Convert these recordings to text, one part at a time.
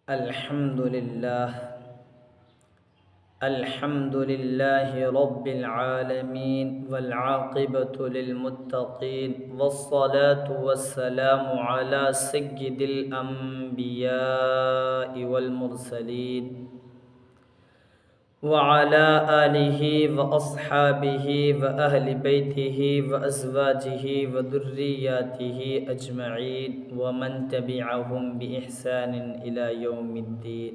الحمد لله الحمد لله رب العالمين والعاقبة للمتقين والصلاة والسلام على سيد الأنبياء والمرسلين وعلى آله وأصحابه وأهل بيته وأزواجه وذرياته أجمعين ومن تبعهم بإحسان إلى يوم الدين.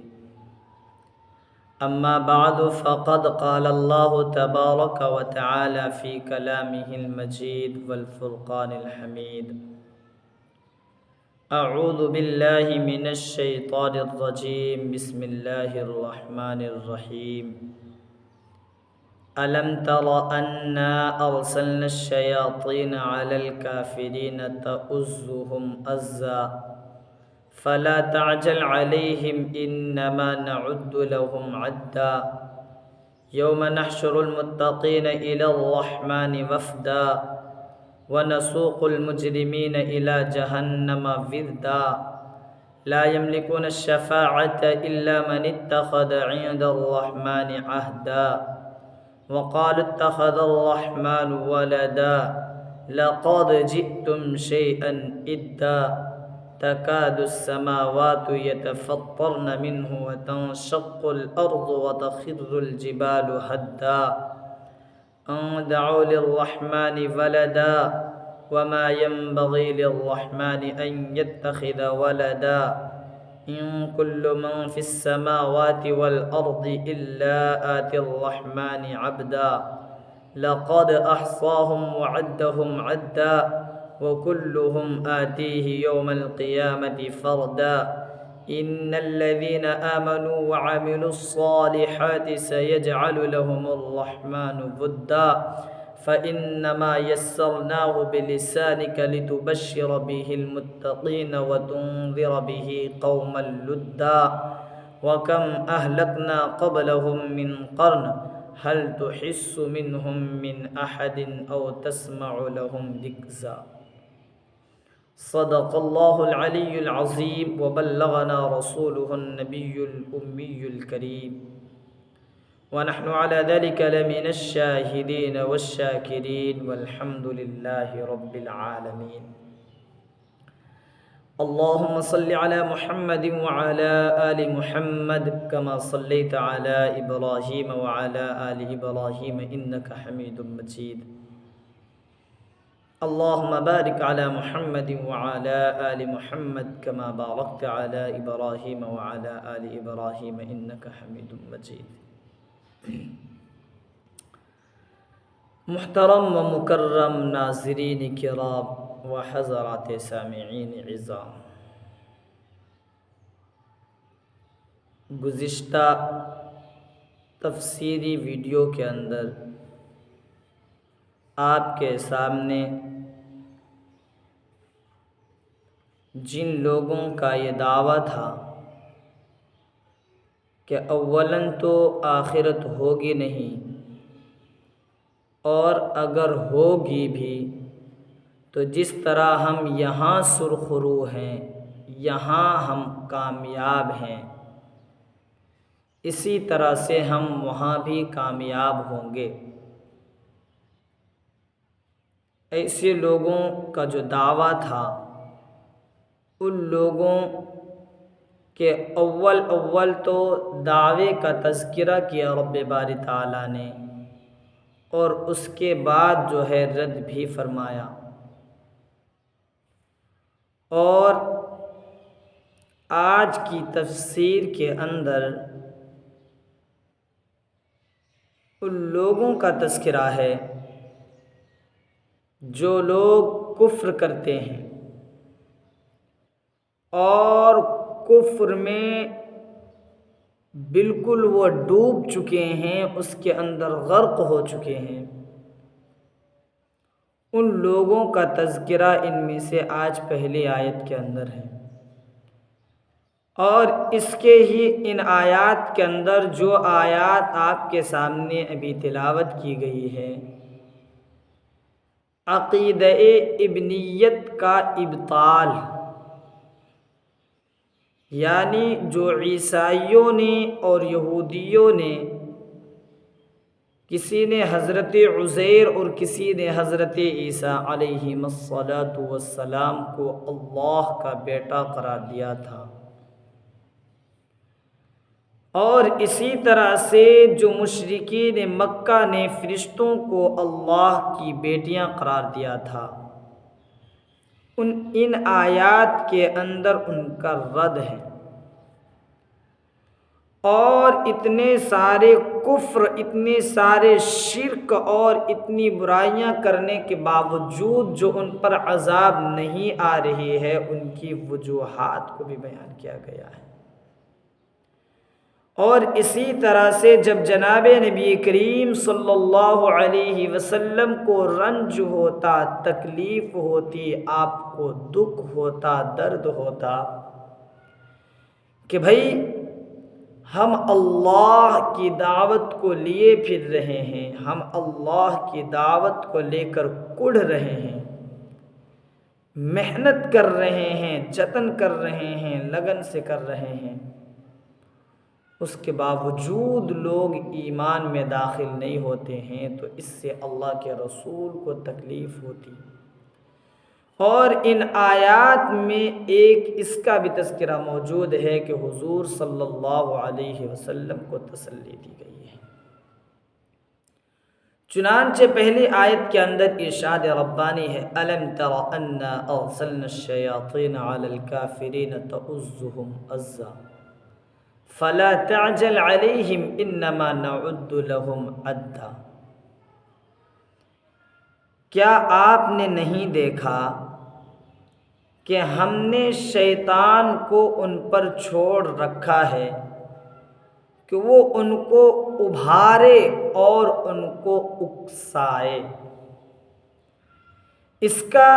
أما بعد فقد قال الله تبارك وتعالى في كلامه المجيد والفرقان الحميد: أعوذ بالله من الشيطان الرجيم. بسم الله الرحمن الرحيم. ألم تر أنا أرسلنا الشياطين على الكافرين تؤزهم أزا فلا تعجل عليهم إنما نعد لهم عدا يوم نحشر المتقين إلى الرحمن وفدا ونسوق المجرمين إلى جهنم وردا لا يملكون الشفاعة إلا من اتخذ عند الرحمن عهدا وقالوا اتخذ الرحمن ولدا لقد جئتم شيئا إدا تكاد السماوات يتفطرن منه وتنشق الأرض وتخر الجبال هدا أن دعوا للرحمن ولدا وما ينبغي للرحمن أن يتخذ ولدا إن كل من في السماوات والأرض إلا آتي الرحمن عبدا لقد أحصاهم وعدهم عدا وكلهم آتيه يوم القيامة فردا إن الذين آمنوا وعملوا الصالحات سيجعل لهم الرحمن ودا فإنما يسرناه بلسانك لتبشر به المتقين وتنذر به قوما لدا وكم أهلكنا قبلهم من قرن هل تحس منهم من أحد أو تسمع لهم ركزا. صدق الله العلي العظيم وبلغنا رسوله النبي الأمي الكريم ونحن على ذلك لمن الشاهدين والشاكرين والحمد لله رب العالمين. اللهم صل على محمد وعلى آل محمد كما صليت على إبراهيم وعلى آل إبراهيم إنك حميد مجيد. اللهم بارك على محمد وعلى آل محمد كما باركت على إبراهيم وعلى آل إبراهيم إنك حميد مجيد. محترم و مکرم ناظرین کرام و حضرات سامعین عظام، گزشتہ تفسیری ویڈیو کے اندر آپ کے سامنے جن لوگوں کا یہ دعویٰ تھا کہ اولاً تو آخرت ہوگی نہیں اور اگر ہوگی بھی تو جس طرح ہم یہاں سرخرو ہیں، یہاں ہم کامیاب ہیں، اسی طرح سے ہم وہاں بھی کامیاب ہوں گے، ایسے لوگوں کا جو دعویٰ تھا ان لوگوں کہ اول تو دعوے کا تذکرہ کیا رب باری تعالیٰ نے، اور اس کے بعد جو ہے رد بھی فرمایا، اور آج کی تفسیر کے اندر ان لوگوں کا تذکرہ ہے جو لوگ کفر کرتے ہیں اور کفر میں بالکل وہ ڈوب چکے ہیں، اس کے اندر غرق ہو چکے ہیں، ان لوگوں کا تذکرہ ان میں سے آج پہلی آیت کے اندر ہے، اور اس کے ہی ان آیات کے اندر جو آیات آپ کے سامنے ابھی تلاوت کی گئی ہے، عقیدہ ابنیت کا ابطال، یعنی جو عیسائیوں نے اور یہودیوں نے، کسی نے حضرت عزیر اور کسی نے حضرت عیسیٰ علیہ الصلاۃ والسلام کو اللہ کا بیٹا قرار دیا تھا، اور اسی طرح سے جو مشرکین مکہ نے فرشتوں کو اللہ کی بیٹیاں قرار دیا تھا، ان آیات کے اندر ان کا رد ہے۔ اور اتنے سارے کفر، اتنے سارے شرک اور اتنی برائیاں کرنے کے باوجود جو ان پر عذاب نہیں آ رہی ہے، ان کی وجوہات کو بھی بیان کیا گیا ہے۔ اور اسی طرح سے جب جناب نبی کریم صلی اللہ علیہ وسلم کو رنج ہوتا، تکلیف ہوتی، آپ کو دکھ ہوتا، درد ہوتا کہ بھائی ہم اللہ کی دعوت کو لیے پھر رہے ہیں، ہم اللہ کی دعوت کو لے کر کڑھ رہے ہیں، محنت کر رہے ہیں، جتن کر رہے ہیں، لگن سے کر رہے ہیں، اس کے باوجود لوگ ایمان میں داخل نہیں ہوتے ہیں، تو اس سے اللہ کے رسول کو تکلیف ہوتی۔ اور ان آیات میں ایک اس کا بھی تذکرہ موجود ہے کہ حضور صلی اللہ علیہ وسلم کو تسلی دی گئی ہے۔ چنانچہ پہلی آیت کے اندر ارشاد ربانی ہے، أَلَمْ تَرَ أَنَّا أَرْسَلْنَا الشَّيَاطِينَ عَلَى الْكَافِرِينَ تَؤُزُّهُمْ أَزًّا فَلَا تَعْجَلْ عَلَيْهِمْ إِنَّمَا نَعُدُّ لَهُمْ عَدًّا۔ کیا آپ نے نہیں دیکھا کہ ہم نے شیطان کو ان پر چھوڑ رکھا ہے کہ وہ ان کو ابھارے اور ان کو اکسائے۔ اس کا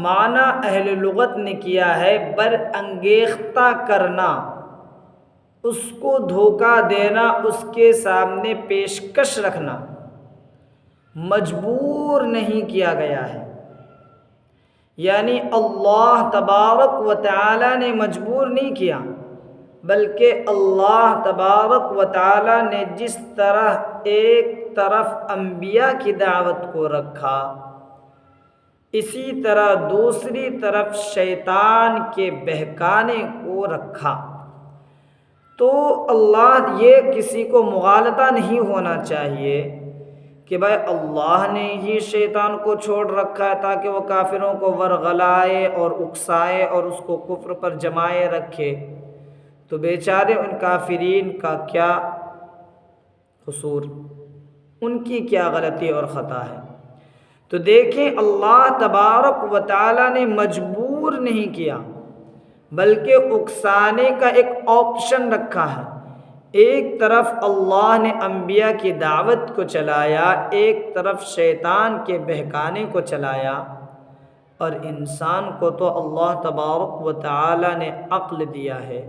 معنی اہل لغت نے کیا ہے برانگیختہ کرنا، اس کو دھوکہ دینا، اس کے سامنے پیشکش رکھنا، مجبور نہیں کیا گیا ہے۔ یعنی اللہ تبارک و تعالی نے مجبور نہیں کیا، بلکہ اللہ تبارک و تعالی نے جس طرح ایک طرف انبیاء کی دعوت کو رکھا، اسی طرح دوسری طرف شیطان کے بہکانے کو رکھا۔ تو اللہ یہ کسی کو مغالطہ نہیں ہونا چاہیے کہ بھائی اللہ نے ہی شیطان کو چھوڑ رکھا ہے تاکہ وہ کافروں کو ورغلائے اور اکسائے اور اس کو کفر پر جمائے رکھے، تو بیچارے ان کافرین کا کیا قصور، ان کی کیا غلطی اور خطا ہے۔ تو دیکھیں اللہ تبارک و تعالی نے مجبور نہیں کیا، بلکہ اکسانے کا ایک آپشن رکھا ہے۔ ایک طرف اللہ نے انبیاء کی دعوت کو چلایا، ایک طرف شیطان کے بہکانے کو چلایا، اور انسان کو تو اللہ تبارک و تعالی نے عقل دیا ہے،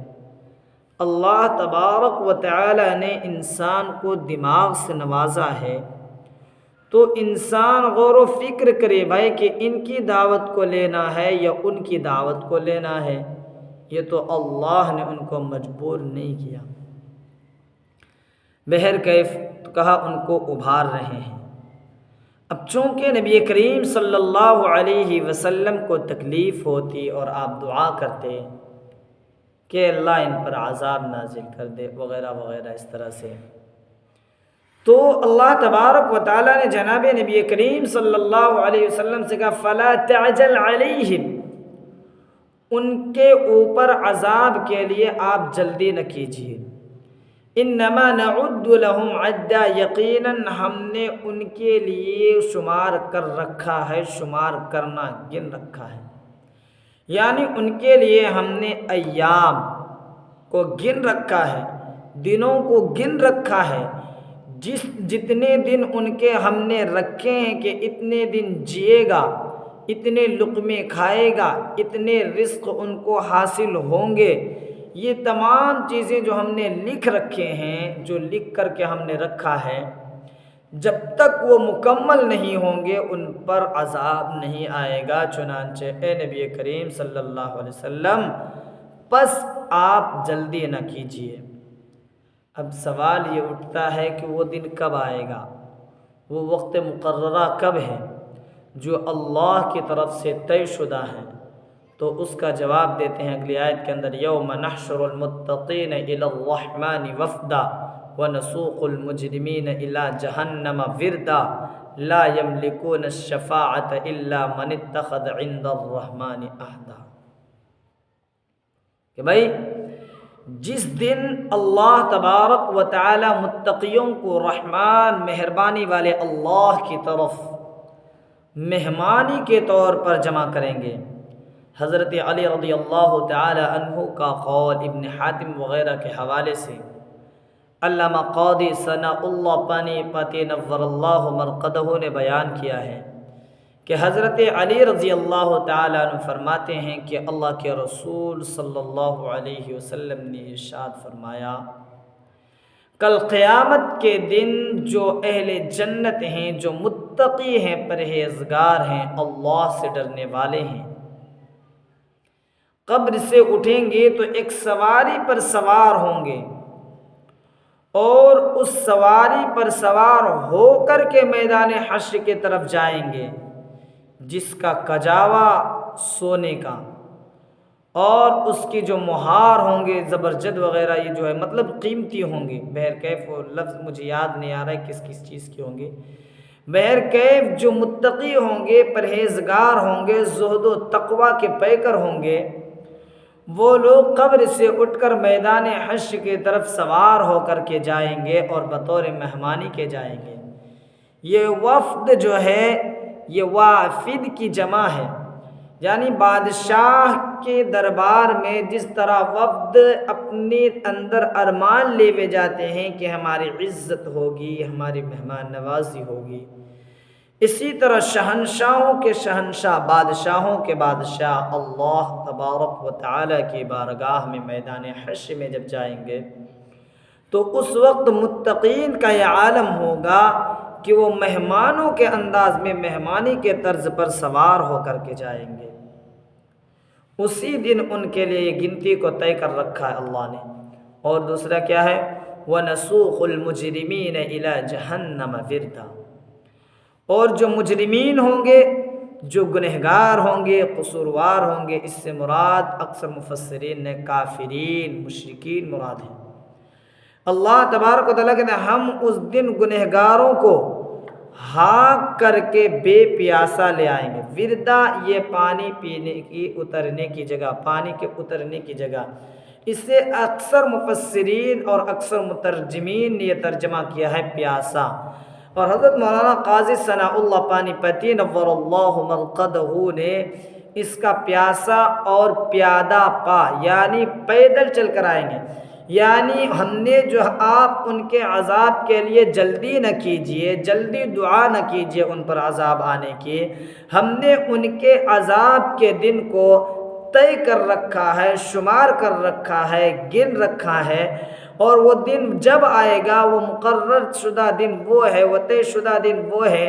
اللہ تبارک و تعالی نے انسان کو دماغ سے نوازا ہے۔ تو انسان غور و فکر کرے بھائی کہ ان کی دعوت کو لینا ہے یا ان کی دعوت کو لینا ہے۔ یہ تو اللہ نے ان کو مجبور نہیں کیا۔ بہرکیف کہا ان کو ابھار رہے ہیں۔ اب چونکہ نبی کریم صلی اللہ علیہ وسلم کو تکلیف ہوتی اور آپ دعا کرتے کہ اللہ ان پر عذاب نازل کر دے وغیرہ وغیرہ اس طرح سے، تو اللہ تبارک و تعالیٰ نے جناب نبی کریم صلی اللہ علیہ وسلم سے کہا فَلَا تَعْجَلْ عَلَيْهِمْ، ان کے اوپر عذاب کے لیے آپ جلدی نہ کیجیے، انما نعد لهم عدا، یقیناً ہم نے ان کے لیے شمار کر رکھا ہے، شمار کرنا گن رکھا ہے، یعنی ان کے لیے ہم نے ایام کو گن رکھا ہے، دنوں کو گن رکھا ہے، جتنے دن ان کے ہم نے رکھے ہیں کہ اتنے دن جیے گا، اتنے لقمے کھائے گا، اتنے رزق ان کو حاصل ہوں گے، یہ تمام چیزیں جو ہم نے لکھ رکھے ہیں، جو لکھ کر کے ہم نے رکھا ہے، جب تک وہ مکمل نہیں ہوں گے ان پر عذاب نہیں آئے گا۔ چنانچہ اے نبی کریم صلی اللہ علیہ وسلم، پس آپ جلدی نہ کیجیے۔ اب سوال یہ اٹھتا ہے کہ وہ دن کب آئے گا، وہ وقت مقررہ کب ہے جو اللہ کی طرف سے طے شدہ ہے؟ تو اس کا جواب دیتے ہیں اگلی آیت کے اندر، یوم نحشر المتقین الی الرحمن وفدا ونسوق المجرمین الی جہنم وردا لا یملکون الشفاعۃ الا من اتخذ عند الرحمن عہدا۔ کہ بھائی جس دن اللہ تبارک و تعالی متقیوں کو رحمان مہربانی والے اللہ کی طرف مہمانی کے طور پر جمع کریں گے۔ حضرت علی رضی اللہ تعالی عنہ کا قول ابن حاتم وغیرہ کے حوالے سے علامہ قاضی ثناء اللہ پانی پتی نور اللہ مرقدہ نے بیان کیا ہے کہ حضرت علی رضی اللہ تعالی عنہ فرماتے ہیں کہ اللہ کے رسول صلی اللہ علیہ وسلم نے ارشاد فرمایا، کل قیامت کے دن جو اہل جنت ہیں، جو متقی ہیں، پرہیزگار ہیں، اللہ سے ڈرنے والے ہیں، قبر سے اٹھیں گے تو ایک سواری پر سوار ہوں گے اور اس سواری پر سوار ہو کر کے میدان حشر کی طرف جائیں گے، جس کا کجاوا سونے کا اور اس کی جو مہار ہوں گے زبرجد وغیرہ، یہ جو ہے مطلب قیمتی ہوں گے۔ بہرکیف وہ لفظ مجھے یاد نہیں آ رہا ہے کس چیز کے ہوں گے۔ بہرکیف جو متقی ہوں گے، پرہیزگار ہوں گے، زہد و تقوی کے پیکر ہوں گے، وہ لوگ قبر سے اٹھ کر میدان حشر کی طرف سوار ہو کر کے جائیں گے اور بطور مہمانی کے جائیں گے۔ یہ وفد جو ہے یہ وافد کی جمع ہے، یعنی بادشاہ کے دربار میں جس طرح وفد اپنے اندر ارمان لے ہوئے جاتے ہیں کہ ہماری عزت ہوگی، ہماری مہمان نوازی ہوگی، اسی طرح شہنشاہوں کے شہنشاہ، بادشاہوں کے بادشاہ اللہ تبارک و تعالی کی بارگاہ میں میدان حشر میں جب جائیں گے تو اس وقت متقین کا یہ عالم ہوگا کہ وہ مہمانوں کے انداز میں مہمانی کے طرز پر سوار ہو کر کے جائیں گے۔ اسی دن ان کے لیے یہ گنتی کو طے کر رکھا ہے اللہ نے۔ اور دوسرا کیا ہے، وَنَسُوقُ الْمُجْرِمِينَ إِلَى جَهَنَّمَ وِرْدًا، اور جو مجرمین ہوں گے، جو گنہگار ہوں گے، قصوروار ہوں گے، اس سے مراد اکثر مفسرین نے کافرین، مشرکین مراد ہیں۔ اللہ تبارک و تعالیٰ کہتے ہیں ہم اس دن گنہگاروں کو ہانک کر کے بے پیاسا لے آئیں گے۔ وردا یہ پانی پینے کی، اترنے کی جگہ، پانی کے اترنے کی جگہ۔ اس سے اکثر مفسرین اور اکثر مترجمین نے یہ ترجمہ کیا ہے پیاسا، اور حضرت مولانا قاضی ثناء اللہ پانی پتی نور اللہ مرقدہ نے اس کا پیاسا اور پیادہ پا یعنی پیدل چل کر آئیں گے، یعنی ہم نے جو آپ ان کے عذاب کے لیے جلدی نہ کیجئے، جلدی دعا نہ کیجئے ان پر عذاب آنے کی، ہم نے ان کے عذاب کے دن کو طے کر رکھا ہے، شمار کر رکھا ہے، گن رکھا ہے، اور وہ دن جب آئے گا وہ مقرر شدہ دن وہ ہے، وہ طے شدہ دن وہ ہے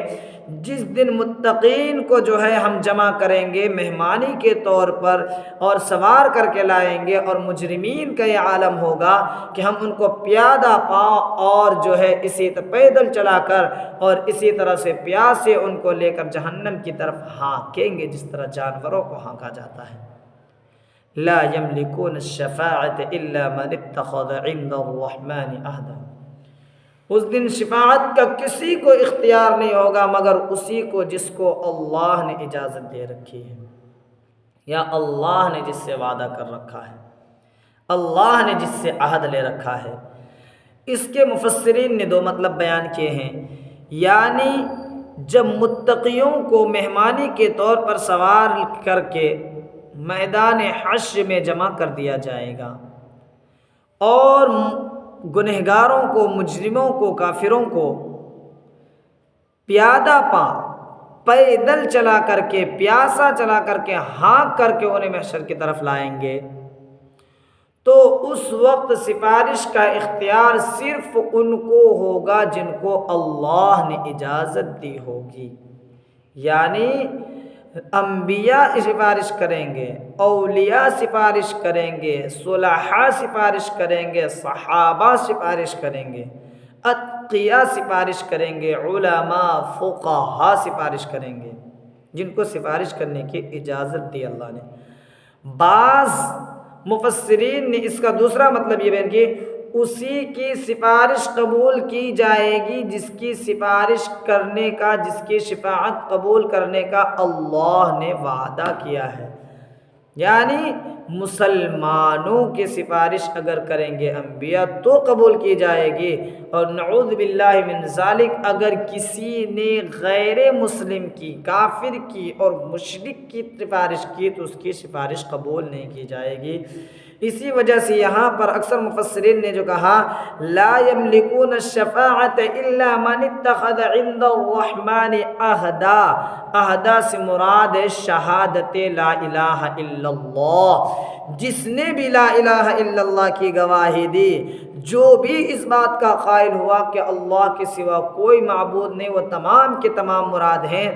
جس دن متقین کو جو ہے ہم جمع کریں گے مہمانی کے طور پر اور سوار کر کے لائیں گے، اور مجرمین کا یہ عالم ہوگا کہ ہم ان کو پیادہ پاؤں اور جو ہے اسی طرح پیدل چلا کر اور اسی طرح سے پیاسے ان کو لے کر جہنم کی طرف ہانکیں گے، جس طرح جانوروں کو ہانکا جاتا ہے۔ لا یملکون الشفاعۃ الا من اتخذ عند الرحمن عہدا، اس دن شفاعت کا کسی کو اختیار نہیں ہوگا مگر اسی کو جس کو اللہ نے اجازت دے رکھی ہے، یا اللہ نے جس سے وعدہ کر رکھا ہے، اللہ نے جس سے عہد لے رکھا ہے۔ اس کے مفسرین نے دو مطلب بیان کیے ہیں، یعنی جب متقیوں کو مہمانی کے طور پر سوار کر کے میدان حشر میں جمع کر دیا جائے گا اور گنہگاروں کو، مجرموں کو، کافروں کو پیادہ پا پیدل چلا کر کے، پیاسا چلا کر کے، ہانک کر کے انہیں محشر کی طرف لائیں گے، تو اس وقت سفارش کا اختیار صرف ان کو ہوگا جن کو اللہ نے اجازت دی ہوگی، یعنی انبیاء سفارش کریں گے، اولیاء سفارش کریں گے، صلحاء سفارش کریں گے، صحابہ سفارش کریں گے، اتقیاء سفارش کریں گے، علماء فقہاء سفارش کریں گے، جن کو سفارش کرنے کی اجازت دی اللہ نے۔ بعض مفسرین نے اس کا دوسرا مطلب یہ بیان کیا، اسی کی سفارش قبول کی جائے گی جس کی سفارش کرنے کا، جس کی شفاعت قبول کرنے کا اللہ نے وعدہ کیا ہے۔ یعنی مسلمانوں کی سفارش اگر کریں گے انبیاء تو قبول کی جائے گی، اور نعوذ باللہ من ذالک اگر کسی نے غیر مسلم کی، کافر کی اور مشرک کی سفارش کی تو اس کی سفارش قبول نہیں کی جائے گی۔ اسی وجہ سے یہاں پر اکثر مفسرین نے جو کہا لا یملکون الشفاعۃ الا من اتخذ عند الرحمن عہدا، عہدا سے مراد شہادت لا الہ الا اللہ، جس نے بھی لا الہ الا اللہ کی گواہی دی، جو بھی اس بات کا قائل ہوا کہ اللہ کے سوا کوئی معبود نہیں، وہ تمام کے تمام مراد ہیں۔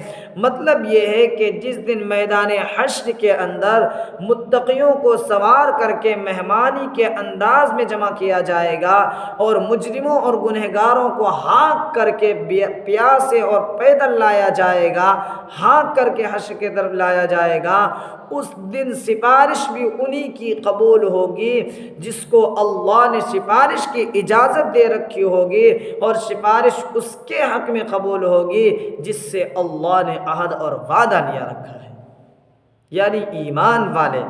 مطلب یہ ہے کہ جس دن میدان حشر کے اندر متقیوں کو سوار کر کے مہمانی کے انداز میں جمع کیا جائے گا، اور مجرموں اور گنہگاروں کو ہانک کر کے پیاسے اور پیدل لایا جائے گا، ہانک کر کے حشر کی طرف لایا جائے گا، اس دن سفارش بھی انہی کی قبول ہوگی جس کو اللہ نے سفارش کی اجازت دے رکھی ہوگی، اور سفارش اس کے حق میں قبول ہوگی جس سے اللہ نے عہد اور وعدہ لیا رکھا ہے۔ یعنی ایمان والے،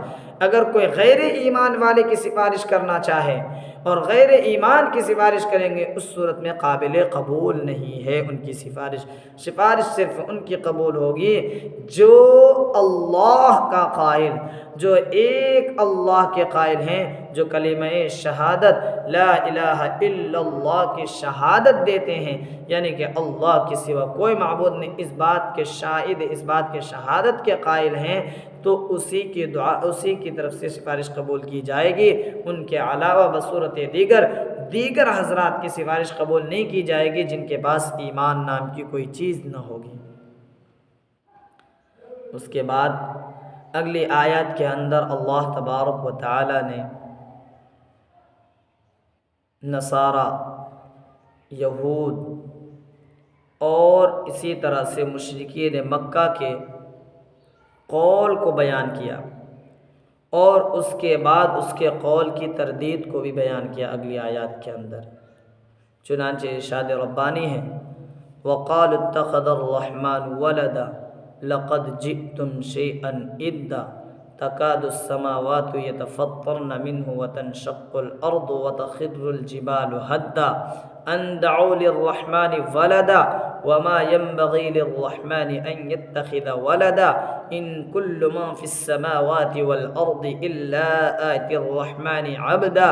اگر کوئی غیر ایمان والے کی سفارش کرنا چاہے اور غیر ایمان کی سفارش کریں گے، اس صورت میں قابل قبول نہیں ہے ان کی سفارش۔ سفارش صرف ان کی قبول ہوگی جو اللہ کا قائل، جو ایک اللہ کے قائل ہیں، جو کلمہ شہادت لا الہ الا اللہ کی شہادت دیتے ہیں، یعنی کہ اللہ کے سوا کوئی معبود نہیں، اس بات کے شاہد، اس بات کے شہادت کے قائل ہیں، تو اسی کی دعا، اسی کی طرف سے سفارش قبول کی جائے گی۔ ان کے علاوہ بصورت دیگر حضرات کی سفارش قبول نہیں کی جائے گی جن کے پاس ایمان نام کی کوئی چیز نہ ہوگی۔ اس کے بعد اگلی آیات کے اندر اللہ تبارک و تعالی نے نصارہ، یہود اور اسی طرح سے مشرکین مکہ کے قول کو بیان کیا، اور اس کے بعد اس کے قول کی تردید کو بھی بیان کیا اگلی آیات کے اندر۔ چنانچہ ارشاد ربانی ہے وَقَالُوا اتَّخَذَ الرَّحْمَنُ وَلَدًا لَقَدْ جِئْتُمْ شَيْئًا إِدًّا تَكَادُ السَّمَاوَاتُ يَتَفَطَّرْنَ مِنْهُ وَتَنشَقُّ الْأَرْضُ وَتَخِرُّ الْجِبَالُ هَدًّا أَن دَعَوْا لِلرَّحْمَنِ وَلَدًا وَمَا يَنبَغِي لِلرَّحْمَنِ أَن يَتَّخِذَ وَلَدًا إِن كُلُّ مَن فِي السَّمَاوَاتِ وَالْأَرْضِ إِلَّا آتِي الرَّحْمَنِ عَبْدًا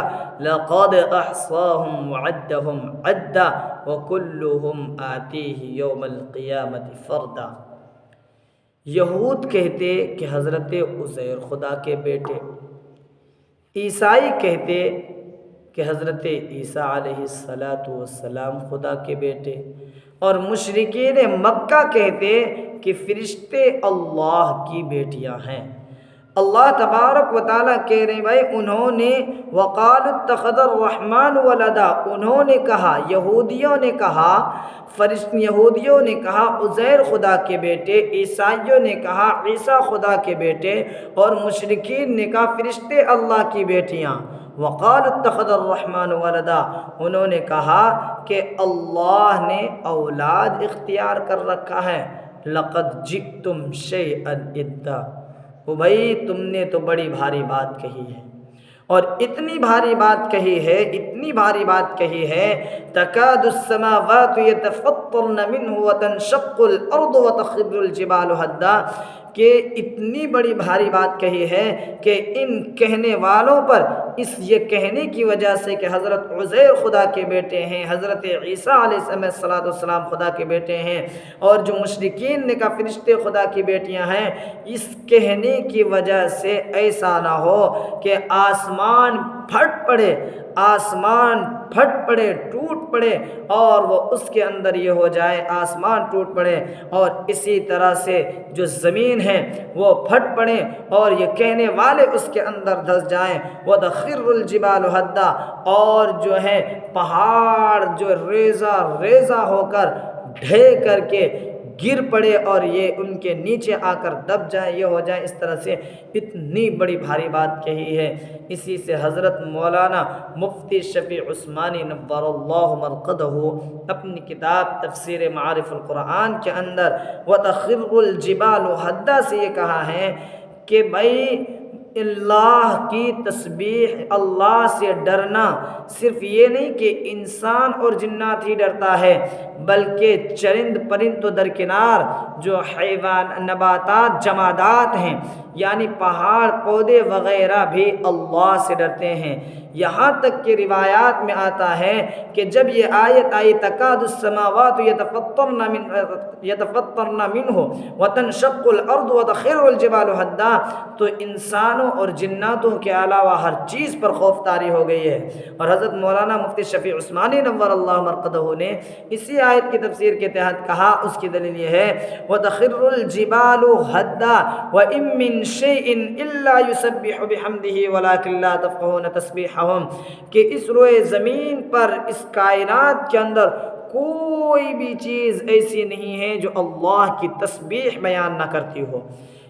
لَقَدْ أَحْصَاهُمْ وَعَدَّهُمْ عَدًّا وَكُلُّهُمْ آتِيهِ يَوْمَ الْقِيَامَةِ فَرْدًا۔ یہود کہتے کہ حضرت عزیر خدا کے بیٹے، عیسائی کہتے کہ حضرت عیسیٰ علیہ السلام خدا کے بیٹے، اور مشرکین مکہ کہتے کہ فرشتے اللہ کی بیٹیاں ہیں۔ اللہ تبارک و تعالیٰ کہہ رہے ہیں بھائی انہوں نے وَقَالُوا اتَّخَذَ الرَّحْمَنُ وَلَدًا، انہوں نے کہا، یہودیوں نے کہا عزیر خدا کے بیٹے، عیسائیوں نے کہا عیسیٰ خدا کے بیٹے، اور مشرکین نے کہا فرشتے اللہ کی بیٹیاں۔ وَقَالُوا اتَّخَذَ الرَّحْمَنُ وَلَدًا، انہوں نے کہا کہ اللہ نے اولاد اختیار کر رکھا ہے۔ لَقَدْ جِئْتُمْ شَيْئًا إِدًّا، وہ بھائی تم نے تو بڑی بھاری بات کہی ہے، اور اتنی بھاری بات کہی ہے، اتنی بھاری بات کہی ہے تَكَادُ السَّمَاوَاتُ يَتَفَطَّرْنَ مِنْهُ وَتَنشَقُّ الْأَرْضُ وَتَخِرُّ الْجِبَالُ هَدًّا، کہ اتنی بڑی بھاری بات کہی ہے کہ ان کہنے والوں پر اس یہ کہنے کی وجہ سے کہ حضرت عزیر خدا کے بیٹے ہیں، حضرت عیسیٰ علیہ السلام خدا کے بیٹے ہیں، اور جو مشرکین نے کہا فرشتے خدا کی بیٹیاں ہیں، اس کہنے کی وجہ سے ایسا نہ ہو کہ آسمان پھٹ پڑے ٹوٹ پڑے اور وہ اس کے اندر یہ ہو جائے، آسمان ٹوٹ پڑے اور اسی طرح سے جو زمین ہے وہ پھٹ پڑے اور یہ کہنے والے اس کے اندر دھس جائیں، وَتَخِرُّ الْجِبَالُ هَدًّا، اور جو ہے پہاڑ جو ریزہ ہو کر ڈھے کر کے گر پڑے اور یہ ان کے نیچے آ کر دب جائیں، یہ ہو جائیں۔ اس طرح سے اتنی بڑی بھاری بات کہی ہے۔ اسی سے حضرت مولانا مفتی شفیع عثمانی نور اللہ مرقدہ اپنی کتاب تفسیر معارف القرآن کے اندر وَتَخِرُّ الْجِبَالُ هَدًّا سے یہ کہا ہے کہ بھائی اللہ کی تسبیح، اللہ سے ڈرنا صرف یہ نہیں کہ انسان اور جنات ہی ڈرتا ہے، بلکہ چرند پرند تو درکنار جو حیوان، نباتات، جمادات ہیں، یعنی پہاڑ پودے وغیرہ بھی اللہ سے ڈرتے ہیں۔ یہاں تک کہ روایات میں آتا ہے کہ جب یہ آیت آئی تکاد السماوات یتفطرن منہ وتنشق الارض وتخر الجبال ہدا، تو انسانوں اور جناتوں کے علاوہ ہر چیز پر خوف طاری ہو گئی ہے۔ اور حضرت مولانا مفتی شفیع عثمانی نور اللہ مرقدہ نے اسی آیت کی تفسیر کے تحت کہا، اس کی دلیل یہ ہے وتخر الجبال ہدا وان من شیء الا یسبح بحمده ولکن لا تفقهون تسبیحهم، کہ اس روئے زمین پر، اس کائنات کے اندر کوئی بھی چیز ایسی نہیں ہے جو اللہ کی تسبیح بیان نہ کرتی ہو،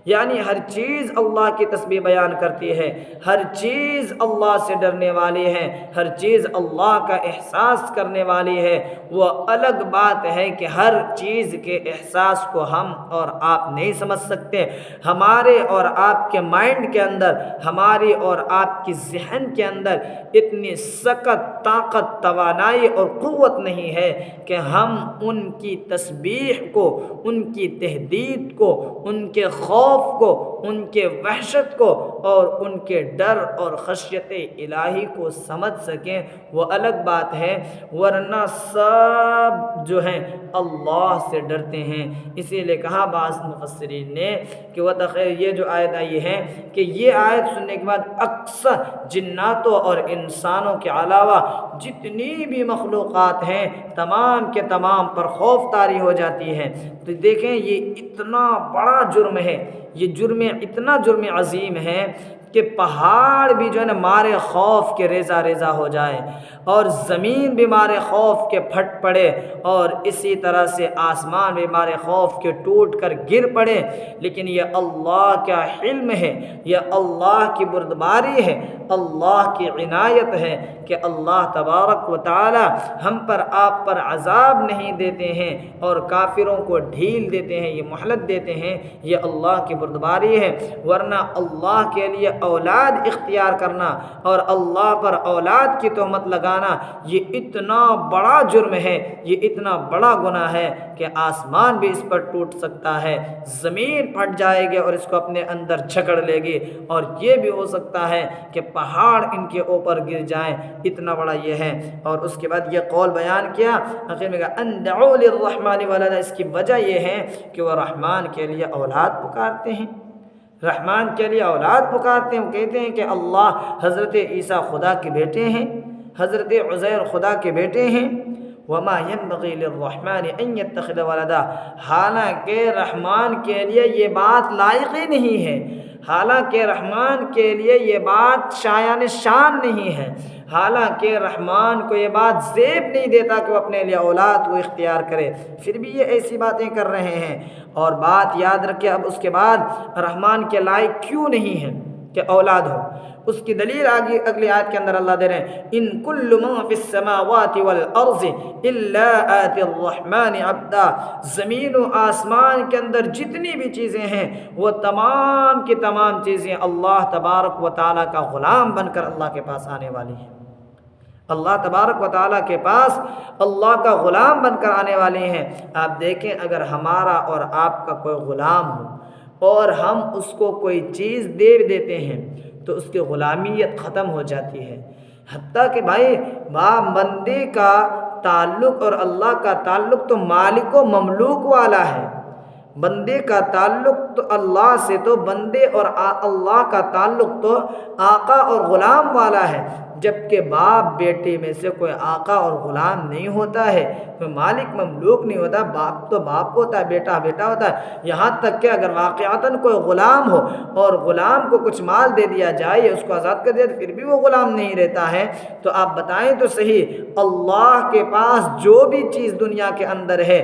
یعنی ہر چیز اللہ کی تسبیح بیان کرتی ہے، ہر چیز اللہ سے ڈرنے والی ہے، ہر چیز اللہ کا احساس کرنے والی ہے۔ وہ الگ بات ہے کہ ہر چیز کے احساس کو ہم اور آپ نہیں سمجھ سکتے، ہمارے اور آپ کے مائنڈ کے اندر، ہماری اور آپ کی ذہن کے اندر اتنی سخت طاقت، توانائی اور قوت نہیں ہے کہ ہم ان کی تسبیح کو، ان کی تہدید کو، ان کے خوف کو، ان کے وحشت کو اور ان کے ڈر اور خشیت الہی کو سمجھ سکیں، وہ الگ بات ہے، ورنہ سب جو ہیں اللہ سے ڈرتے ہیں۔ اسی لیے کہا بعض مفسرین نے کہ یہ جو آیت آئی ہے کہ یہ آیت سننے کے بعد اکثر جناتوں اور انسانوں کے علاوہ جتنی بھی مخلوقات ہیں تمام کے تمام پر خوف طاری ہو جاتی ہے۔ تو دیکھیں یہ اتنا بڑا جرم ہے، یہ جرم اتنا جرم عظیم ہے کہ پہاڑ بھی جو ہے نا مارے خوف کے ریزہ ریزہ ہو جائے اور زمین بھی مارے خوف کے پھٹ پڑے اور اسی طرح سے آسمان بھی مارے خوف کے ٹوٹ کر گر پڑے، لیکن یہ اللہ کا حلم ہے، یہ اللہ کی بردباری ہے، اللہ کی عنایت ہے کہ اللہ تبارک و تعالی ہم پر، آپ پر عذاب نہیں دیتے ہیں اور کافروں کو ڈھیل دیتے ہیں، یہ مہلت دیتے ہیں، یہ اللہ کی بردباری ہے۔ ورنہ اللہ کے لیے اولاد اختیار کرنا اور اللہ پر اولاد کی تہمت لگانا یہ اتنا بڑا جرم ہے، یہ اتنا بڑا گناہ ہے کہ آسمان بھی اس پر ٹوٹ سکتا ہے، زمین پھٹ جائے گی اور اس کو اپنے اندر جھکڑ لے گی، اور یہ بھی ہو سکتا ہے کہ پہاڑ ان کے اوپر گر جائیں، اتنا بڑا یہ ہے۔ اور اس کے بعد یہ قول بیان کیا آخر میں کہا ان دعوا للرحمن ولدا، اس کی وجہ یہ ہے کہ وہ رحمان کے لیے اولاد پکارتے ہیں، رحمان کے لیے اولاد پکارتے ہیں، وہ کہتے ہیں کہ اللہ، حضرت عیسیٰ خدا کے بیٹے ہیں، حضرت عزیر خدا کے بیٹے ہیں۔ وما ينبغي للرحمن ان يتخذ ولدا، حالانکہ رحمان کے لیے یہ بات لائق ہی نہیں ہے، حالانکہ رحمان کے لیے یہ بات شایان شان نہیں ہے، حالانکہ رحمان کو یہ بات زیب نہیں دیتا کہ وہ اپنے لیے اولاد کو اختیار کرے، پھر بھی یہ ایسی باتیں کر رہے ہیں۔ اور بات یاد رکھے، اب اس کے بعد رحمان کے لائق کیوں نہیں ہے کہ اولاد ہو، اس کی دلیل آگے اگلی آیت کے اندر اللہ دے رہے ہیں ان کل من فی السماوات والارض الا آتی الرحمن عبدا، زمین و آسمان کے اندر جتنی بھی چیزیں ہیں وہ تمام کی تمام چیزیں اللہ تبارک و تعالیٰ کا غلام بن کر اللہ کے پاس آنے والی ہیں، اللہ تبارک و تعالیٰ کے پاس اللہ کا غلام بن کر آنے والے ہیں۔ آپ دیکھیں اگر ہمارا اور آپ کا کوئی غلام ہو اور ہم اس کو کوئی چیز دے دیتے ہیں تو اس کی غلامیت ختم ہو جاتی ہے۔ حتیٰ کہ بھائی بندے کا تعلق اور اللہ کا تعلق تو مالک و مملوک والا ہے۔ بندے کا تعلق تو اللہ سے، تو بندے اور اللہ کا تعلق تو آقا اور غلام والا ہے۔ جبکہ باپ بیٹے میں سے کوئی آقا اور غلام نہیں ہوتا ہے، کوئی مالک مملوک نہیں ہوتا۔ باپ تو باپ ہوتا ہے، بیٹا بیٹا ہوتا ہے۔ یہاں تک کہ اگر واقعتاً کوئی غلام ہو اور غلام کو کچھ مال دے دیا جائے یا اس کو آزاد کر دیا تو پھر بھی وہ غلام نہیں رہتا ہے۔ تو آپ بتائیں تو صحیح، اللہ کے پاس جو بھی چیز دنیا کے اندر ہے،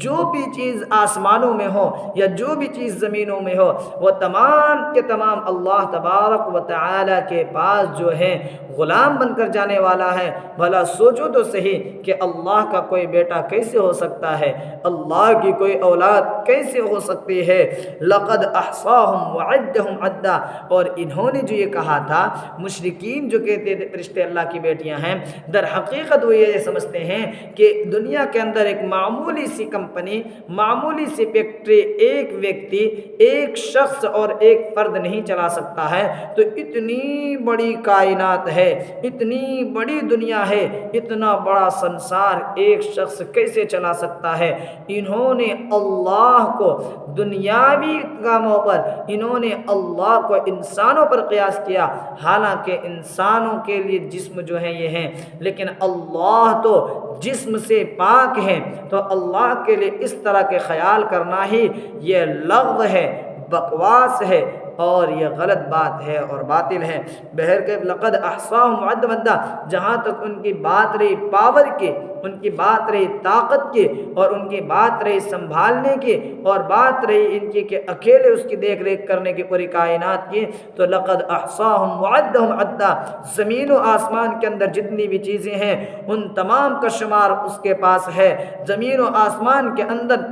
جو بھی چیز آسمانوں میں ہو یا جو بھی چیز زمینوں میں ہو، وہ تمام کے تمام اللہ تبارک و تعالی کے پاس جو ہے غلام بن کر جانے والا ہے۔ بھلا سوچو تو صحیح کہ اللہ کا کوئی بیٹا کیسے ہو سکتا ہے، اللہ کی کوئی اولاد کیسے ہو سکتی ہے؟ لقد احصاہم وعدہم عدا۔ اور انہوں نے جو یہ کہا تھا، مشرکین جو کہتے تھے فرشتے اللہ کی بیٹیاں ہیں، در حقیقت وہ یہ سمجھتے ہیں کہ دنیا کے اندر ایک معمولی سی کمپنی، معمولی سی فیکٹری، ایک ویکتی، ایک شخص اور ایک فرد نہیں چلا سکتا ہے، تو اتنی بڑی کائنات ہے، اتنی بڑی دنیا ہے، اتنا بڑا سنسار ایک شخص کیسے چلا سکتا ہے؟ انہوں نے اللہ کو دنیاوی کاموں پر، انہوں نے اللہ کو انسانوں پر قیاس کیا، حالانکہ انسانوں کے لیے جسم جو ہے یہ ہیں، لیکن اللہ تو جسم سے پاک ہیں، تو اللہ کے لیے اس طرح کے خیال کرنا ہی یہ لغو ہے، بکواس ہے، اور یہ غلط بات ہے اور باطل ہے۔ بہرکیف لقد احصاہم وعدہم عدا، جہاں تک ان کی بات رہی پاور کی، ان کی بات رہی طاقت کی، اور ان کی بات رہی سنبھالنے کی، اور بات رہی ان کی کہ اکیلے اس کی دیکھ ریکھ کرنے کی پوری کائنات کی، تو لقد احصاہم وعدہم عدا، زمین و آسمان کے اندر جتنی بھی چیزیں ہیں ان تمام کا شمار اس کے پاس ہے۔ زمین و آسمان کے اندر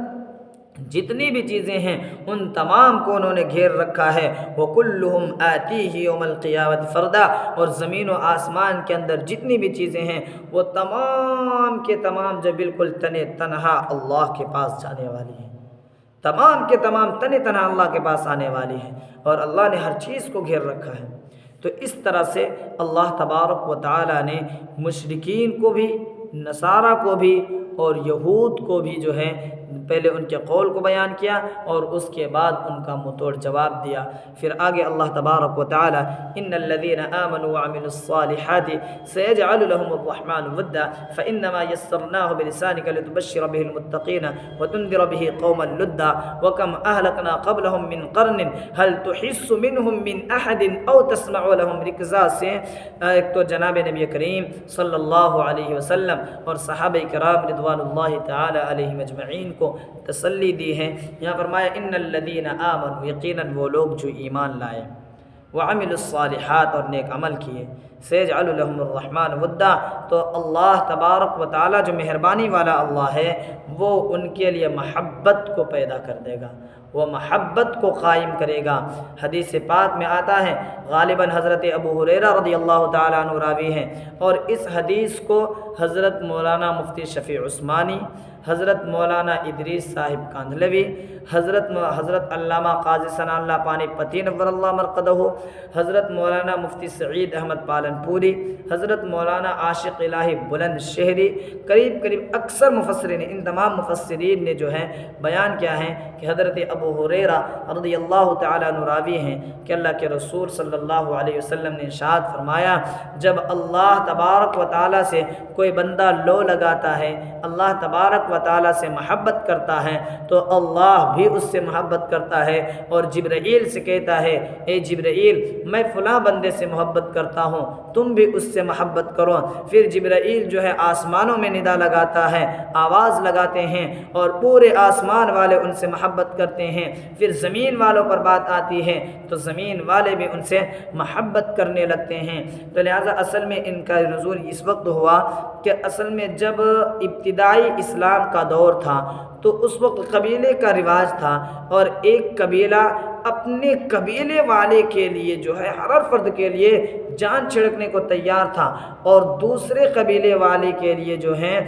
جتنی بھی چیزیں ہیں ان تمام کو انہوں نے گھیر رکھا ہے۔ وَكُلُّهُمْ آتِيهِ يَوْمَ الْقِيَامَةِ فَرْدًا، اور زمین و آسمان کے اندر جتنی بھی چیزیں ہیں وہ تمام کے تمام جو بالکل تنہا اللہ کے پاس جانے والی ہیں، تمام کے تمام تنہا اللہ کے پاس آنے والی ہیں، اور اللہ نے ہر چیز کو گھیر رکھا ہے۔ تو اس طرح سے اللہ تبارک و تعالی نے مشرکین کو بھی، نصارہ کو بھی اور یہود کو بھی جو ہے پہلے ان کے قول کو بیان کیا اور اس کے بعد ان کا منہ توڑ جواب دیا۔ پھر آگے اللہ تبارک و تعالی ان الذين آمنوا وعملوا الصالحات سيجعل لهم الرحمن ودا فانما يسرناه بلسانك لتبشر به المتقين وتنذر به قوما لدا وكم اهلكنا قبلهم من قرن هل تحس منهم من احد او تسمع لهم ركزا سے ایک تو جناب نبی کریم صلی اللہ علیہ وسلم اور صحابہ کرام رضوان اللہ تعالی علیہم اجمعین کو تسلی دی ہے۔ یہاں فرمایا ان الذین آمنوا، یقیناً وہ لوگ جو ایمان لائے، وعملوا الصالحات، اور نیک عمل کیے، سیجعل لهم الرحمن ودا، تو اللہ تبارک و تعالی جو مہربانی والا اللہ ہے وہ ان کے لیے محبت کو پیدا کر دے گا، وہ محبت کو قائم کرے گا۔ حدیث پاک میں آتا ہے، غالباً حضرت ابو ہریرہ رضی اللہ تعالیٰ عنہ راوی ہیں، اور اس حدیث کو حضرت مولانا مفتی شفیع عثمانی، حضرت مولانا ادریس صاحب کاندھلوی، حضرت علامہ قاضی ثناء اللہ پانی پتی نور اللہ مرقدہ، حضرت مولانا مفتی سعید احمد پالن پوری، حضرت مولانا عاشق الہی بلند شہری، قریب اکثر مفسرین، ان تمام مفسرین نے جو ہے بیان کیا ہے کہ حضرت ابو ہریرہ رضی اللہ تعالیٰ عنہ راوی ہیں کہ اللہ کے رسول صلی اللہ علیہ وسلم نے ارشاد فرمایا، جب اللہ تبارک و تعالیٰ سے کوئی بندہ لو لگاتا ہے، اللہ تبارک و تعالیٰ سے محبت کرتا ہے، تو اللہ بھی اس سے محبت کرتا ہے اور جبرائیل سے کہتا ہے، اے جبرائیل میں فلاں بندے سے محبت کرتا ہوں، تم بھی اس سے محبت کرو۔ پھر جبرائیل جو ہے آسمانوں میں ندا لگاتا ہے، آواز لگاتے ہیں، اور پورے آسمان والے ان سے محبت کرتے ہیں۔ پھر زمین والوں پر بات آتی ہے تو زمین والے بھی ان سے محبت کرنے لگتے ہیں۔ تو لہٰذا اصل میں ان کا نزول اس وقت ہوا کہ اصل میں جب ابتدائی اسلام کا دور تھا تو اس وقت قبیلے کا رواج تھا، اور ایک قبیلہ اپنے قبیلے والے کے لیے جو ہے ہر فرد کے لیے جان چھڑکنے کو تیار تھا، اور دوسرے قبیلے والے کے لیے جو ہے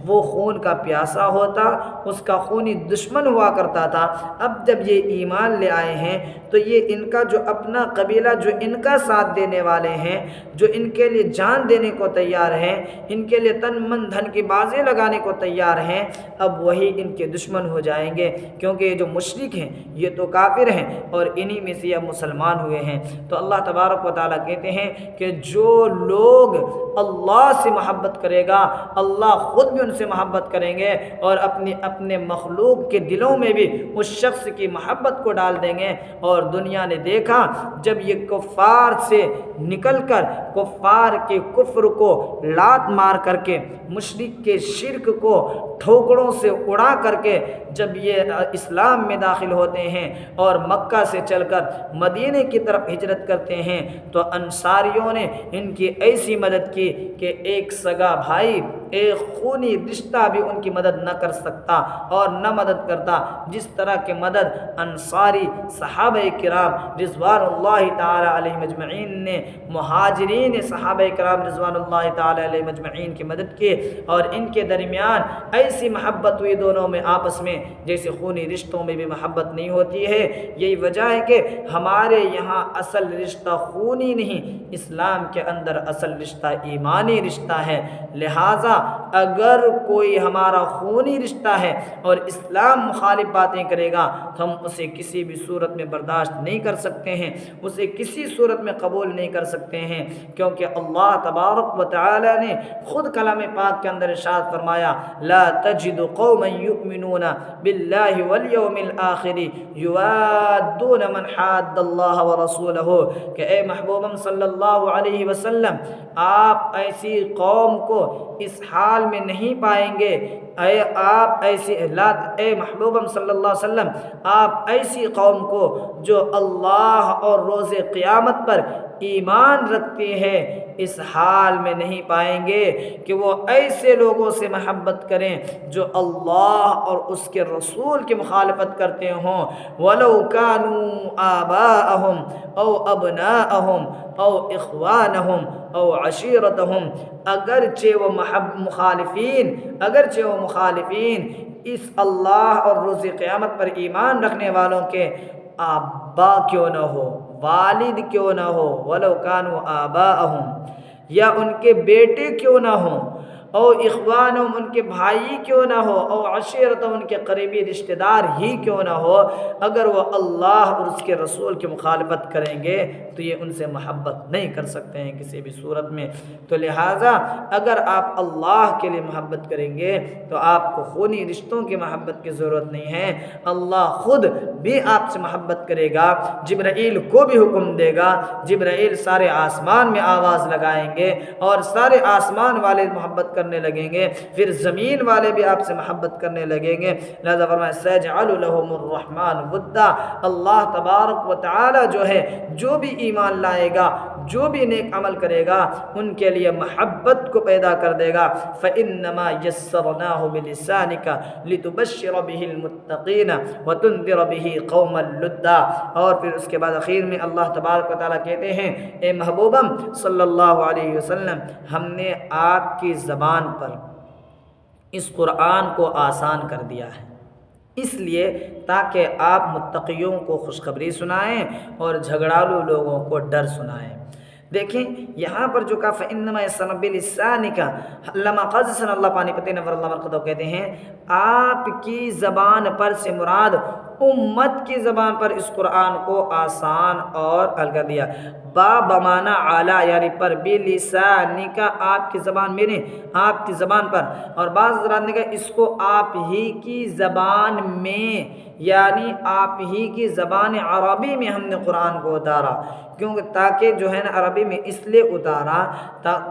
وہ خون کا پیاسا ہوتا، اس کا خونی دشمن ہوا کرتا تھا۔ اب جب یہ ایمان لے آئے ہیں تو یہ ان کا جو اپنا قبیلہ جو ان کا ساتھ دینے والے ہیں، جو ان کے لیے جان دینے کو تیار ہیں، ان کے لیے تن من دھن کی بازیں لگانے کو تیار ہیں، اب وہی ان کے دشمن ہو جائیں گے، کیونکہ یہ جو مشرک ہیں یہ تو کافر ہیں اور انہی میں سے اب مسلمان ہوئے ہیں۔ تو اللہ تبارک و تعالیٰ کہتے ہیں کہ جو لوگ اللہ سے محبت کرے گا، اللہ خود بھی ان سے محبت کریں گے اور اپنے مخلوق کے دلوں میں بھی اس شخص کی محبت کو ڈال دیں گے۔ اور دنیا نے دیکھا جب یہ کفار سے نکل کر کفار کے کفر کو لات مار کر کے، مشرک کے شرک کو ٹھوکروں سے اڑا کر کے جب یہ اسلام میں داخل ہوتے ہیں اور مکہ سے چل کر مدینے کی طرف ہجرت کرتے ہیں، تو انصاریوں نے ان کی ایسی مدد کی کہ ایک سگا بھائی، ایک خونی رشتہ بھی ان کی مدد نہ کر سکتا اور نہ مدد کرتا، جس طرح کی مدد انصاری صحابہ کرام رضوان اللہ تعالی علیہم اجمعین نے مہاجرین صحابہ کرام رضوان اللہ تعالی علیہم اجمعین کی مدد کی، اور ان کے درمیان ایسی محبت ہوئی دونوں میں آپس میں جیسے خونی رشتوں میں بھی محبت نہیں ہوتی ہے۔ یہی وجہ ہے کہ ہمارے یہاں اصل رشتہ خونی نہیں، اسلام کے اندر اصل رشتہ ایمانی رشتہ ہے۔ لہٰذا اگر کوئی ہمارا خونی رشتہ ہے اور اسلام مخالف باتیں کرے گا تو ہم اسے کسی بھی صورت میں برداشت نہیں کر سکتے ہیں، اسے کسی صورت میں قبول نہیں کر سکتے ہیں، کیونکہ اللہ تبارک و تعالی نے خود کلام پاک کے اندر ارشاد فرمایا، لا تجد قوما یؤمنون باللہ والیوم الآخر یوادون من حاد اللہ ورسولہ، کہ اے محبوبم صلی اللہ علیہ وسلم آپ ایسی قوم کو اس حال میں نہیں پائیں گے، اے محبوبم صلی اللہ علیہ وسلم آپ ایسی قوم کو جو اللہ اور روز قیامت پر ایمان رکھتے ہیں اس حال میں نہیں پائیں گے کہ وہ ایسے لوگوں سے محبت کریں جو اللہ اور اس کے رسول کی مخالفت کرتے ہوں، وَلَوْ كَانُوا آبَاءَهُمْ أَوْ أَبْنَاءَهُمْ أَوْ إِخْوَانَهُمْ أَوْ عَشِيرَتَهُمْ، اگرچہ وہ مخالفین اس اللہ اور روز قیامت پر ایمان رکھنے والوں کے آبا کیوں نہ ہو، والد کیوں نہ ہو، وَلَوْ كَانُوا آبَاءَهُمْ، یا ان کے بیٹے کیوں نہ ہوں، او اخوانہم ان کے بھائی کیوں نہ ہو، او عشیرتہم ان کے قریبی رشتہ دار ہی کیوں نہ ہو، اگر وہ اللہ اور اس کے رسول کی مخالفت کریں گے تو یہ ان سے محبت نہیں کر سکتے ہیں کسی بھی صورت میں۔ تو لہٰذا اگر آپ اللہ کے لیے محبت کریں گے تو آپ کو خونی رشتوں کی محبت کی ضرورت نہیں ہے، اللہ خود بھی آپ سے محبت کرے گا، جبرائیل کو بھی حکم دے گا، جبرائیل سارے آسمان میں آواز لگائیں گے اور سارے آسمان والے محبت کرنے لگیں گے، پھر زمین والے بھی آپ سے محبت کرنے لگیں گے۔ لہذا فرمایا سَيَجْعَلُ لَهُمُ الرَّحْمَنُ وُدًّا، اللہ تبارک و تعالی جو ہے جو بھی ایمان لائے گا، جو بھی نیک عمل کرے گا ان کے لیے محبت کو پیدا کر دے گا۔ فَإِنَّمَا يَسَّرْنَاهُ بِلِسَانِكَ لِتُبَشِّرَ بِهِ الْمُتَّقِينَ وَتُنذِرَ بِهِ قَوْمًا لُدًّا، اور پھر اس کے بعد اخیر میں اللہ تبارک و تعالیٰ کہتے ہیں، اے محبوبم صلی اللہ علیہ وسلم ہم نے آپ کی زبان پر اس قرآن کو آسان کر دیا ہے، اس لیے تاکہ آپ متقیوں کو خوشخبری سنائیں اور جھگڑالو لوگوں کو ڈر سنائیں۔ دیکھیں یہاں پر جو کہا فَإِنَّمَا يَسَّرْنَاهُ بِلِسَانِكَ، علامہ قاضی ثناء اللہ پانی پتی نور اللہ مرقدہ کہتے ہیں آپ کی زبان پر سے مراد امت کی زبان پر اس قرآن کو آسان اور حل کر دیا۔ با بمانا اعلیٰ یعنی پر، بِلِسَانِكَ آپ کی زبان میں نے، آپ کی زبان پر، اور بعض حضرات نے کہا اس کو آپ ہی کی زبان میں یعنی آپ ہی کی زبان عربی میں ہم نے قرآن کو اتارا، کیونکہ تاکہ جو ہے نا عربی میں اس لیے اتارا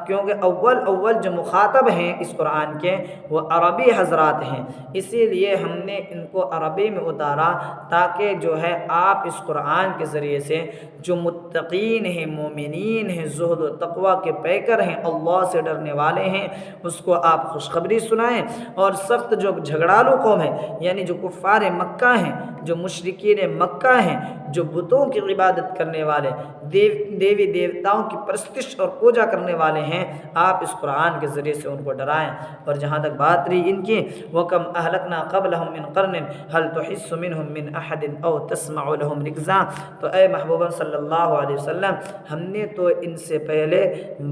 کیونکہ اول جو مخاطب ہیں اس قرآن کے وہ عربی حضرات ہیں، اسی لیے ہم نے ان کو عربی میں اتارا تاکہ جو ہے آپ اس قرآن کے ذریعے سے جو متقین ہیں، مومنین ہیں، زہد و تقوی کے پیکر ہیں، اللہ سے ڈرنے والے ہیں، اس کو آپ خوشخبری سنائیں، اور سخت جو جھگڑالو قوم ہے یعنی جو کفار مکہ ہیں، جو مشرکین مکہ ہیں، جو بتوں کی عبادت کرنے والے، دیوی دیوتاؤں کی پرستش اور پوجا کرنے والے ہیں، آپ اس قرآن کے ذریعے سے ان کو ڈرائیں۔ اور جہاں تک بات رہی ان کی، وَكَمْ أَهْلَكْنَا قَبْلَهُمْ مِنْ قَرْنٍ هَلْ تُحِسُّ مِنْهُمْ مِنْ أَحَدٍ أَوْ تَسْمَعُ لَهُمْ رِكْزًا۔ تو اے محبوب صلی اللہ علیہ وسلم، ہم نے تو ان سے پہلے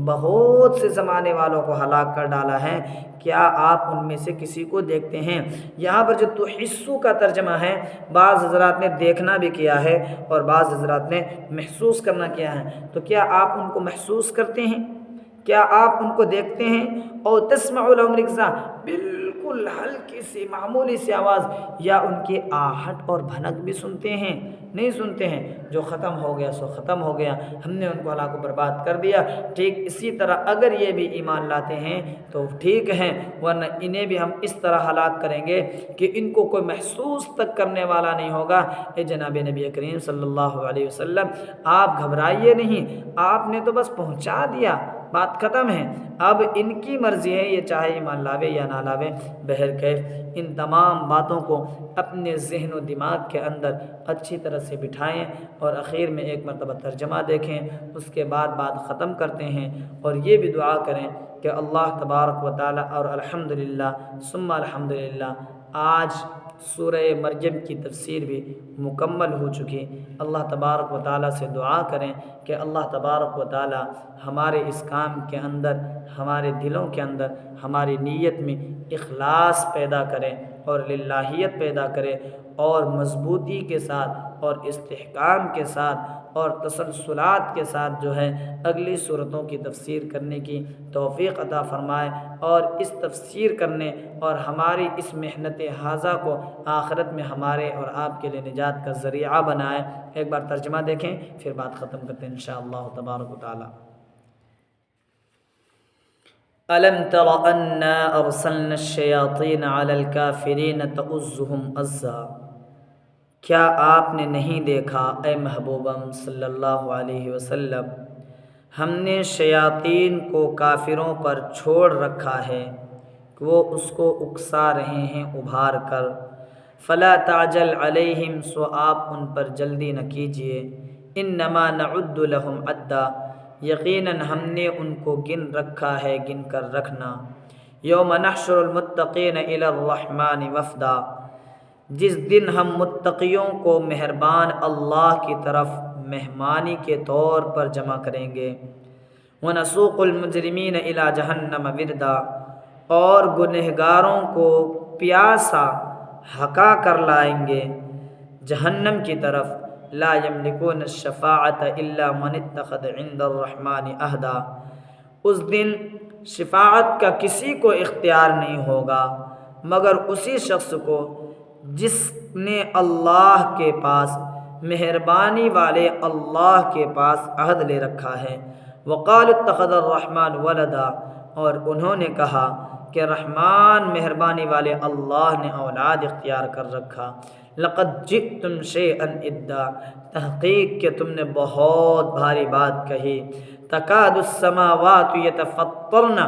بہت سے زمانے والوں کو ہلاک کر ڈالا ہے، کیا آپ ان میں سے کسی کو دیکھتے ہیں؟ یہاں پر جو تحسو کا ترجمہ ہے، بعض حضرات نے دیکھنا بھی کیا ہے اور بعض حضرات نے محسوس کرنا کیا ہے۔ تو کیا آپ ان کو محسوس کرتے ہیں؟ کیا آپ ان کو دیکھتے ہیں؟ اور تسمع لهم رکزا، بالکل ہلکی سی معمولی سی آواز یا ان کی آہٹ اور بھنک بھی سنتے ہیں؟ نہیں سنتے ہیں۔ جو ختم ہو گیا سو ختم ہو گیا، ہم نے ان کو ہلاک و برباد کر دیا۔ ٹھیک اسی طرح اگر یہ بھی ایمان لاتے ہیں تو ٹھیک ہیں، ورنہ انہیں بھی ہم اس طرح ہلاک کریں گے کہ ان کو کوئی محسوس تک کرنے والا نہیں ہوگا۔ اے جناب نبی کریم صلی اللہ علیہ وسلم، آپ گھبرائیے نہیں، آپ نے تو بس پہنچا دیا، بات ختم ہے۔ اب ان کی مرضی ہے، یہ چاہے ایمان لاوے یا نہ لاوے۔ بہرکیف ان تمام باتوں کو اپنے ذہن و دماغ کے اندر اچھی طرح سے بٹھائیں اور اخیر میں ایک مرتبہ ترجمہ دیکھیں، اس کے بعد بات ختم کرتے ہیں اور یہ بھی دعا کریں کہ اللہ تبارک و تعالی، اور الحمدللہ ثم الحمدللہ، آج سورہ مریم کی تفسیر بھی مکمل ہو چکی۔ اللہ تبارک و تعالیٰ سے دعا کریں کہ اللہ تبارک و تعالیٰ ہمارے اس کام کے اندر، ہمارے دلوں کے اندر، ہماری نیت میں اخلاص پیدا کرے اور للہیت پیدا کرے، اور مضبوطی کے ساتھ اور استحکام کے ساتھ اور تسلسلات کے ساتھ جو ہے اگلی صورتوں کی تفسیر کرنے کی توفیق عطا فرمائے، اور اس تفسیر کرنے اور ہماری اس محنت حاضہ کو آخرت میں ہمارے اور آپ کے لیے نجات کا ذریعہ بنائے۔ ایک بار ترجمہ دیکھیں، پھر بات ختم کرتے ہیں انشاءاللہ تبارک و تعالی۔ أَلَمْ تَرَ أَنَّا أَرْسَلْنَا الشَّيَاطِينَ عَلَى الْكَافِرِينَ تَؤُزُّهُمْ أَزًّا۔ کیا آپ نے نہیں دیکھا اے محبوبم صلی اللہ علیہ وسلم، ہم نے شیاطین کو کافروں پر چھوڑ رکھا ہے کہ وہ اس کو اکسا رہے ہیں ابھار کر۔ فلا تعجل علیہم، سو آپ ان پر جلدی نہ کیجیے۔ انما نعد لهم عدا، یقیناً ہم نے ان کو گن رکھا ہے گن کر رکھنا۔ یوم نحشر المتقین الی الرحمن وفدا، جس دن ہم متقیوں کو مہربان اللہ کی طرف مہمانی کے طور پر جمع کریں گے۔ ونسوق المجرمین الی جہنم وردا، اور گنہگاروں کو پیاسا ہکا کر لائیں گے جہنم کی طرف۔ لا یملکون الشفاعۃ الا من اتخذ عند الرحمن عہدا، اس دن شفاعت کا کسی کو اختیار نہیں ہوگا مگر اسی شخص کو جس نے اللہ کے پاس، مہربانی والے اللہ کے پاس عہد لے رکھا ہے۔ وقالوا اتخذ الرحمن ولدا، اور انہوں نے کہا کہ رحمان مہربانی والے اللہ نے اولاد اختیار کر رکھا۔ لقد جئتم شیئا ادا، تحقیق کہ تم نے بہت بھاری بات کہی۔ تکاد السماوات یتفطرن،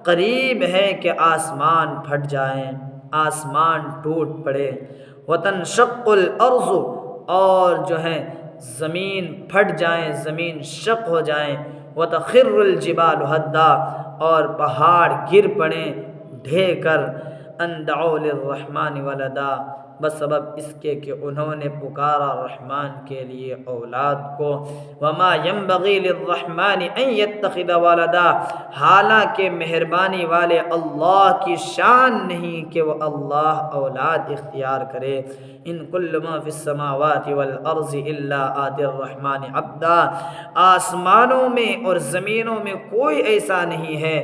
قریب ہے کہ آسمان پھٹ جائیں، آسمان ٹوٹ پڑے۔ وتنشق الارض، اور جو ہے زمین پھٹ جائیں، زمین شق ہو جائیں۔ وتخر الجبال ہدا، اور پہاڑ گر پڑیں ڈھے کر۔ ان دعوا للرحمن ولدا، بسبب اس کے کہ انہوں نے پکارا رحمان کے لیے اولاد کو۔ وما ينبغي للرحمن ان يتخذ ولدا، حالانکہ مہربانی والے اللہ کی شان نہیں کہ وہ اللہ اولاد اختیار کرے۔ ان کل ما فی السماوات والارض الا آتی الرحمن عبدا، آسمانوں میں اور زمینوں میں کوئی ایسا نہیں ہے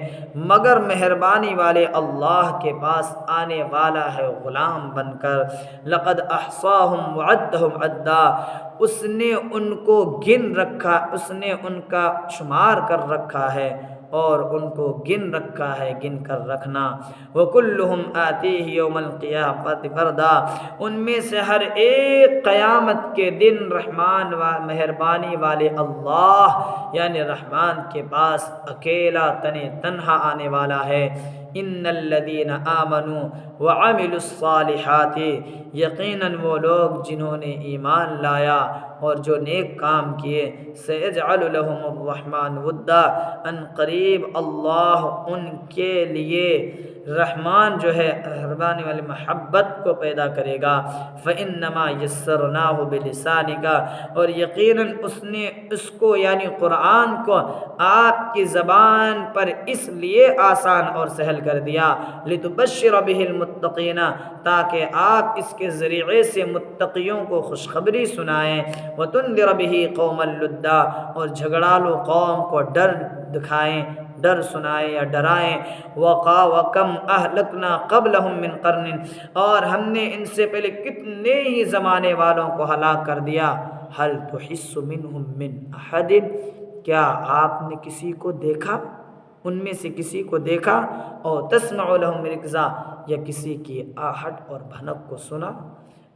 مگر مہربانی والے اللہ کے پاس آنے والا ہے غلام بن کر۔ لقد احصاهم وعدهم عدا، اس نے ان کو گن رکھا، اس نے ان کا شمار کر رکھا ہے اور ان کو گن رکھا ہے گن کر رکھنا۔ وَكُلُّهُمْ آتِيهِ يَوْمَ الْقِيَامَةِ فَرْدًا، ان میں سے ہر ایک قیامت کے دن رحمان و مہربانی والے اللہ یعنی رحمان کے پاس اکیلا تنہا آنے والا ہے۔ ان الذین آمنوا وعملوا الصالحات، یقیناً وہ لوگ جنہوں نے ایمان لایا اور جو نیک کام کیے، سیجعل لهم الرحمن ودا، ان قریب اللہ ان کے لیے رحمان جو ہے مہربانی والی محبت کو پیدا کرے گا۔ فَإِنَّمَا يَسَّرْنَاهُ بِلِسَانِكَ، اور یقیناً اس نے اس کو یعنی قرآن کو آپ کی زبان پر اس لیے آسان اور سہل کر دیا، لِتُبَشِّرَ بِهِ الْمُتَّقِينَ، تاکہ آپ اس کے ذریعے سے متقیوں کو خوشخبری سنائیں، وَتُنذِرَ بِهِ قَوْمًا لُدًّا، اور جھگڑالو قوم کو ڈر دکھائیں، ڈر سنائیں یا ڈرائیں۔ وَكَمْ أَهْلَكْنَا قَبْلَهُمْ مِنْ قَرْنٍ، اور ہم نے ان سے پہلے کتنے ہی زمانے والوں کو ہلاک کر دیا۔ هَلْ تُحِسُّ مِنْهُمْ مِنْ أَحَدٍ، کیا آپ نے کسی کو دیکھا، ان میں سے کسی کو دیکھا، اور تسمع لهم رکزا، یا کسی کی آہٹ اور بھنک کو سنا۔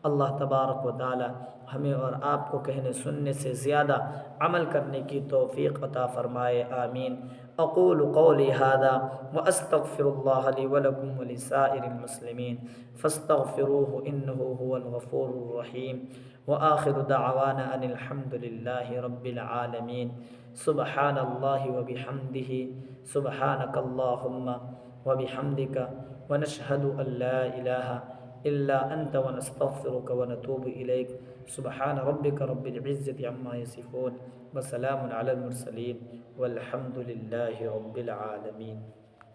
اللہ تبارک و تعالی ہمیں اور آپ کو کہنے سننے سے زیادہ عمل کرنے کی توفیق عطا فرمائے، آمین۔ اقول قولی ھذا واستغفر اللہ لی ولکم ولسائر المسلمین فاستغفروہ انہ هو الغفور الرحیم، وآخر دعوانا ان الحمد للہ رب العالمین۔ سبحان اللہ وبحمدہ، سبحانک اللہم وبحمدک، ونشہد ان لا الہ الا انت ونستغفرک ونتوب الیک۔ سبحان ربک رب العزة عما یصفون، وسلام علی المرسلین، والحمد للہ رب العالمین۔